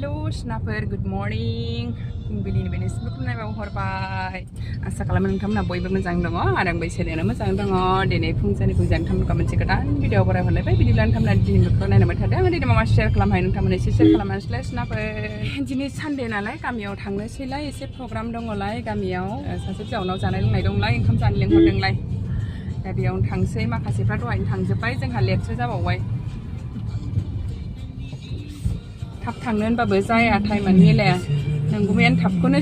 Halo Snaper, good morning. Fुंबिलिनि बेलासिखौ खुलुमनाय बावहरबाय। आसा खालामो नोंथांमोना बयबो मोजां दङ आरो आंबो इसोरनो मोजां दङ। दिनै फुंजानि नोंथांमोनखौ मोनसे गोदान भिडिअ बरायहरलायबाय। बिदिब्ला नोंथांमोना दिनै बेखौ नायनानै थादों। आं दिनै माबा शेयार खालामहाय नोंथांमोना एसे शेयार खालामनानैलाय स्नापर। दिनै सानडे नालाय गामियाव थांनोसैलाय एसे प्रग्राम दङलाय गामियाव सासे जाउनाव जानाय लोंनाय दंलाय ओंखाम जानो लेंहरदोंलाय। दा बेयावनो थांसै माखासेफ्रा दहायनो थांजोब्बाय जोंहा लेटसो जाबावबाय। थाब थांनो होनबाबो जाया टाइमानो मिलाया नंगौमैन थाबखौनो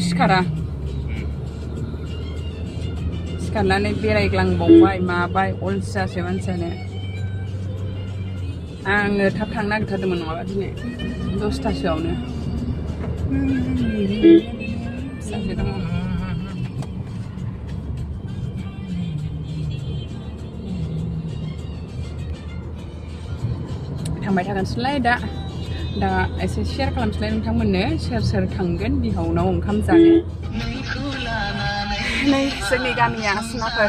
सिखारनानै बेरायग्लांबावबाय माबाय अलसियासो मानसियानो आङो थाब थांनो नागिरथारदोंमोन नङाबा दिनै 10थासोआवनो फिसाजो दङ थांबाय थागोनसैलाय दा एसे शेयार खालामसैलाय नोंथांमोननो सोर थांगोन बिहावनाव ओंखाम जानो नै जोंनि गामिया स्नापर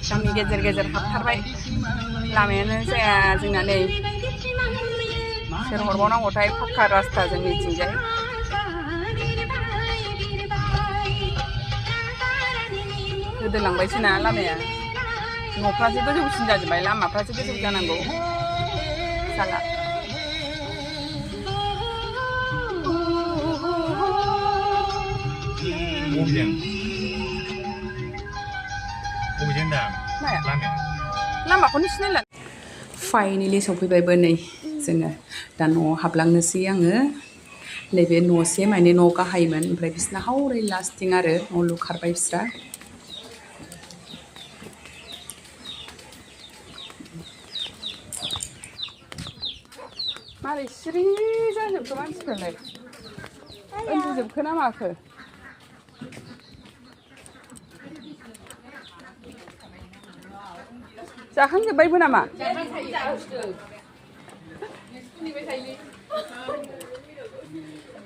गामि गेजेर गेजेर हाबथारबाय लामायानो जाया जोंना नै सोर हरबावनांगौथाय फाक्का रास्ता जोंनिथिंजाय गोदोलांबायसो ना लामाया न'फ्रासो गोजौसिन जाजोब्बाय लामाफ्रासो गोजौ जानांगौ जाला लामाखौनो सिनायला फाइनेलि सफैबायबो नै जोङो दा न'आव हाबलांनोसै आङो नैबे न'से माने न' गाहायमोन ओमफ्राय बिसिना हावरै लास्टिं आरो न' लुखारबाय बिस्रा मारै सिरि जाजोबखो मानसिफ्रालाय उन्दुजोबखो ना माखो जाखांजोब्बायबो नामा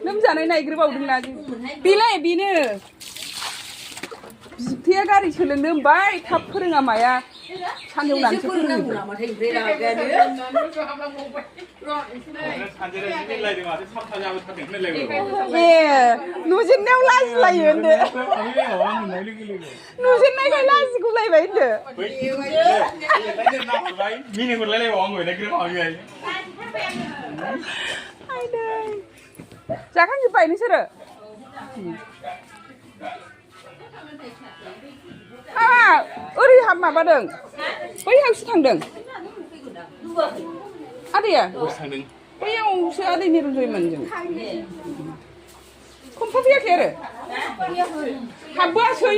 लोमजानाय नायग्रोबावदोंना बेलाय बेनो बिफाया गारि सोलोंनो होनबाय थाब फोरोङा माया सानजौनानैसो फोरोङो नुजेननायाव लाजिलायो होनदो नुजेननायखाय लाजिगुलायबाय होनदो जाखांजोब्बाय नोंसोरो ओरै हाब माबादों बैहायसो थांदों आदैया बैयावसो आदै निरन्जयमोन जों खमफा फैयाखै आरो हाबबोआसै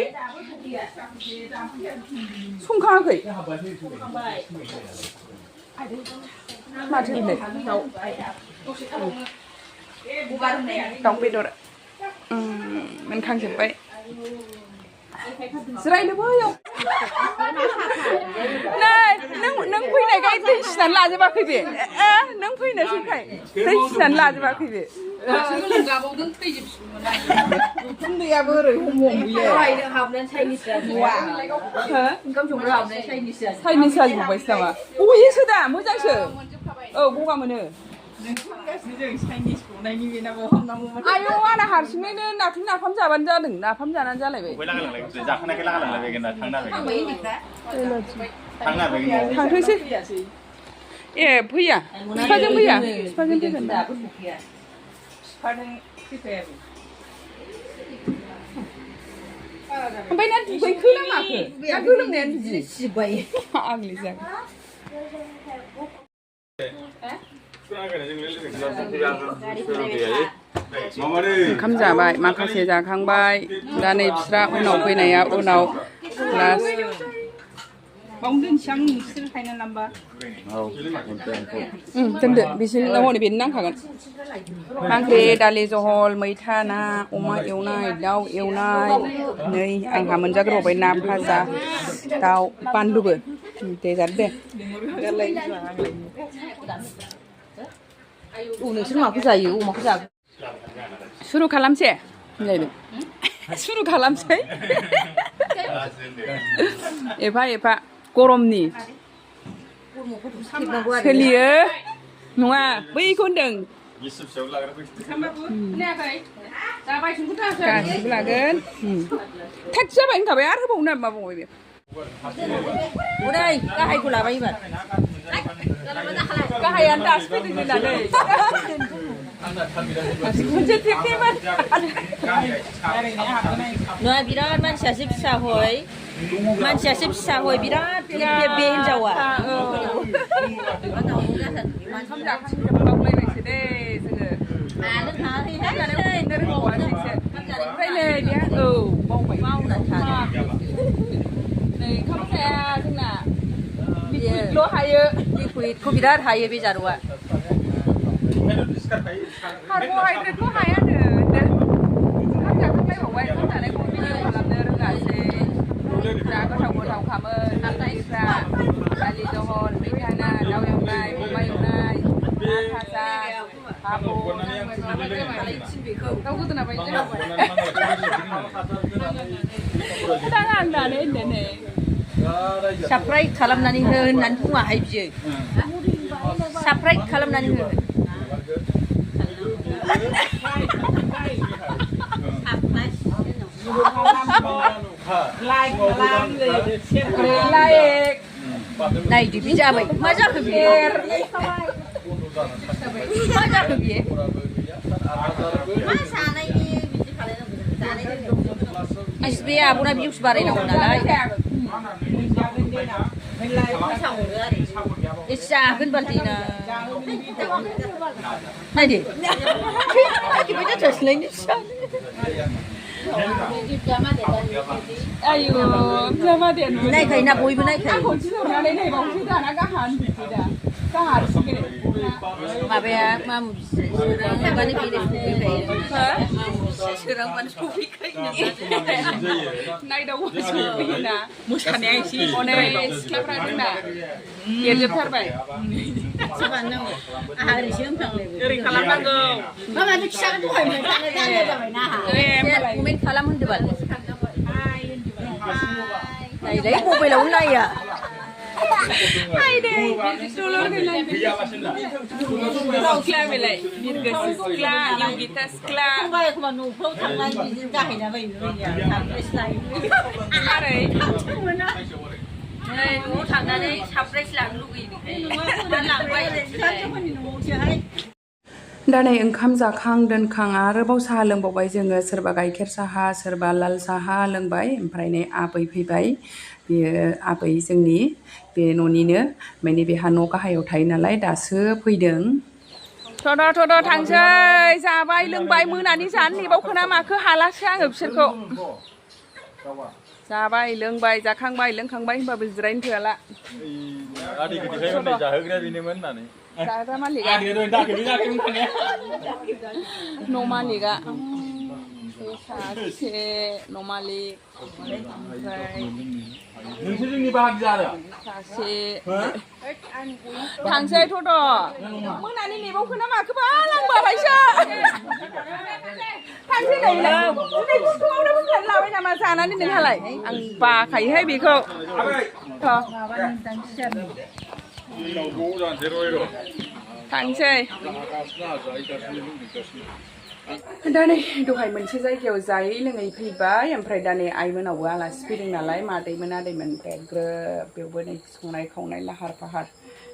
संखाङाखै माथो होनदों दाउ बेदर मोनखांजोब्बाय जिरायनो बैयाव नों फैनायखाय दै सिनानै लाजोबाखै बे नों फैनोसैखाय दै सिनानै लाजोबाखै बे उन्दैयाबो ओरै चाइनिस जाजोबबायसो नामा बयसो दा मोजांसो औ गगा मोनो आयौ आंना हारसिङैनो नाथुर नाफाम जाबानो जादों नाफाम जानानै जालायबाय थांथोंसै ए फैया बिफाजों फैया बिफाजों फैगोन दा ओमफ्राय ना दुगैखो ना माखो ना गोलोमनायानो बिदि सिबाय आंलाय जागोन ओंखाम जाबाय माखासे जाखांबाय दा नै बिस्रा उनाव फैनाया उनाव लास्ट दोनदो बिसोरनो हनै बेनो नांखागोन मा ओंख्रि दालि जहल मैथा ना अमा एवनाय दाउ एवनाय नै आंहा मोनजाग्रोबावबाय ना भाजा दाउ बानलुबो दे जादो दे नोंसोर माखौ जायो अमाखौ जागोन सुरु खालामसै सुरु खालामसै एफा गरमनि सोलियो नङा बैखौ होनदों गासिबो लागोन थाग जाबाय होनखाबाय आरो होबावनो मा बुंबाय बे उदै गाहायखौ लाबाय एबार गाहायानो दासो फैदों होननानै खनसे टेकनिकमोन नङा बिराद मानसियासो फिसा हय बिराद बे हिनजावा ओंखाम जाखांजोबलायबायसो दे जोङो मानो थाङाखै ओमफ्राय नै औ बावबाय मावनानै थानो नै ओंखाम जाया जोंना लिकुइडल' हायो लिकुइडखौ बिराद हायो बे जारुआ कार्बहाइड्रेटखौ हायानो ओंखाम जाखांलायबावबाय ओंखाम जानायखौ भिडिअ खालामनो रोङासै जा गोथाव खामोन ओंख्रिफ्रा दालि जहल मैथा ना दाउ एवनाय अमा एवनाय ना भाजा दाउ गोदोना बायदि जाबाय दाङा होननानै होनदों साबस्क्राइब खालामनानै हो होननानै बुङाहाय बियो साबस्क्राइब खालामनानै हो नायदो बे जाबाय मा जाखो बियो मा जाखो बियो बे आब'ना भिउस बारायनांगौ नालाय एसे जागोन बालदिना नायदो आयु जामादे नायखायोना बयबो नायखायो माबाया मामु सोरांबानो सफैखायो नायदावबानो सफैयोना मोसानाया एसे अनेक सिख्लाफ्रा जोंना देरजोबथारबाय आहा ओरैसो होनफ्लांलायबाय ओरै खालामनांगौ माथो खिसाखौ दहाय मोनखानाय जाबायना कमेन्ट खालाम होनदोबाल नायलाय मबाइलावनो नाया Haydi, dulur dengan Skla belai, Mirga skla, Yogita skla. Kembali ke mana? Kau tangan di dahi na bayi ni ya, sampai selai. Are. Mana? Hei, nu tangan ni sampai selang lagi ni. Mana bayi? Kau ni nu siapa? दा नै ओंखाम जाखां दोनखां आरोबाव साहा लोंबावबाय जोङो सोरबा गाइखेर साहा सोरबा लाल साहा लोंबाय ओमफ्राय नै आबै फैबाय बेयो आबै जोंनि बे न'निनो माने बेहा न' गाहायाव थायो नालाय दासो फैदों थ'द' थांसै जाबाय लोंबाय मोनानि जानो नेबावखोना माखो हालासो आङो बिसोरखौ जाबाय लोंबाय जाखांबाय लोंखांबाय होनबाबो जिरायनो थोआला जाहोग्राया बेनोमोन होननानै जाग्रा मालिका न' मालिका सासे न' मालिक ओमफ्राय नोंसो जोंनि बाहागि आरो सासे थांसै थ'द' मोनानि नेबावखोना माखोबा लांबायसो थांसै नै दिनै गुसुआवनो बुंनानै लाबाय नामा जानानै नोंहालाय आं बाखायोहाय बेखौ थांसै दा नै दहाय मोनसे जायगायाव जायै लोङै फैबाय ओमफ्राय दा नै आइमोनावबो आलासि फैदों नालाय मादैमोन आदैमोन ओमफ्राय ग्रोब बेवबो नै संनाय खावनाय लाहार फाहार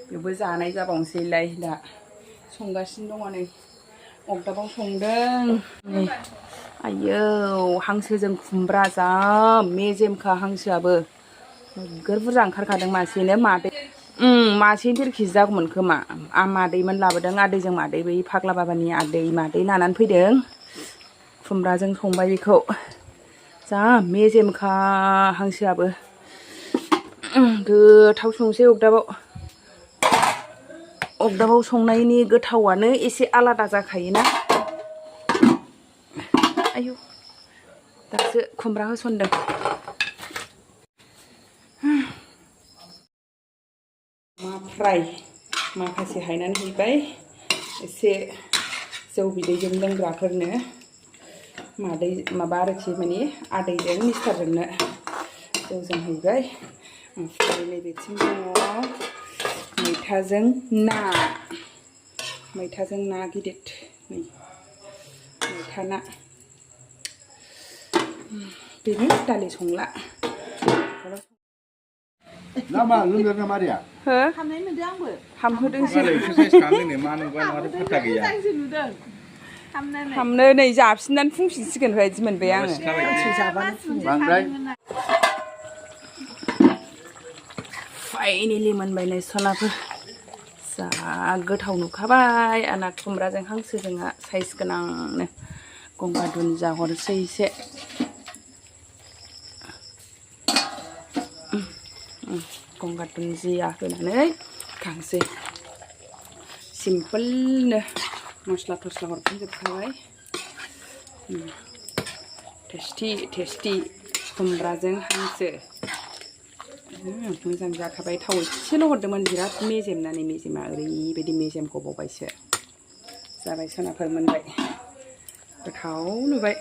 बेवबो जानाय जाबावनोसैलाय दा संगासिनो दङ नै अगदाबाव संदों नै आयौ हांसोजों खुमब्रा जा मेजेमखा हांसोआबो नोगोर बुरजा ओंखारखादों मासेनो मादै मासे देरखि जागौमोन खोमा मादैमोन लाबोदों आदैजों मादै बै फाग्ला बाबानि आदै मादै लानानै फैदों खुमब्राजों संबाय बेखौ जा मेजेमखा हांसोआबो गोथाव संसै अगदाबाव संनायनि गोथावानो एसे आलादा जाखायोना आयु दासो खुमब्रा होसनदों फ्राय माखासे हायनानै हैबाय एसे जौ बिदैजों लोंग्राफोरनो मादै माबा आरोखि माने आदैजों मिस्टारजोंनो जौजों हैबाय ओमफ्राय नैबेथिं दङ मैथाजों ना मैथाजों ना गिदिर नै मैथा ना बेनो दालि संला Lama ngenger na Maria. हो हामनाय नुदों आंबो हामहोदोंसो मालाय एक्सारसाइस खालामदोंनो मा नुबा माथो फात्ता गैया मोजांसो नुदों हामनानै हामनो नै जाफिननानै फुंफिनसिगोन बायदि मोनबाय आङो Bangrai. फाइनेलि मोनबाय नै सनाफोर जा गोथाव नुखाबाय आंना खुमब्राजों हांसोजोंहा साइज गोनांनो गंगार दुन्दिया हरसै एसे गंगार दुन्दिया होनानै खांसै सिम्पोलनो मस्ला थस्ला हरफिनजोबखाबाय टेस्टि टेस्टि खुमब्राजों हांसो मोजां जाखाबाय थाव एसेल' हरदोंमोन बिराद मेजेमनानै मेजेमा ओरैबायदि मेजेम गबावबायसो जाबाय सनाफोर मोनबाय गोथाव नुबाय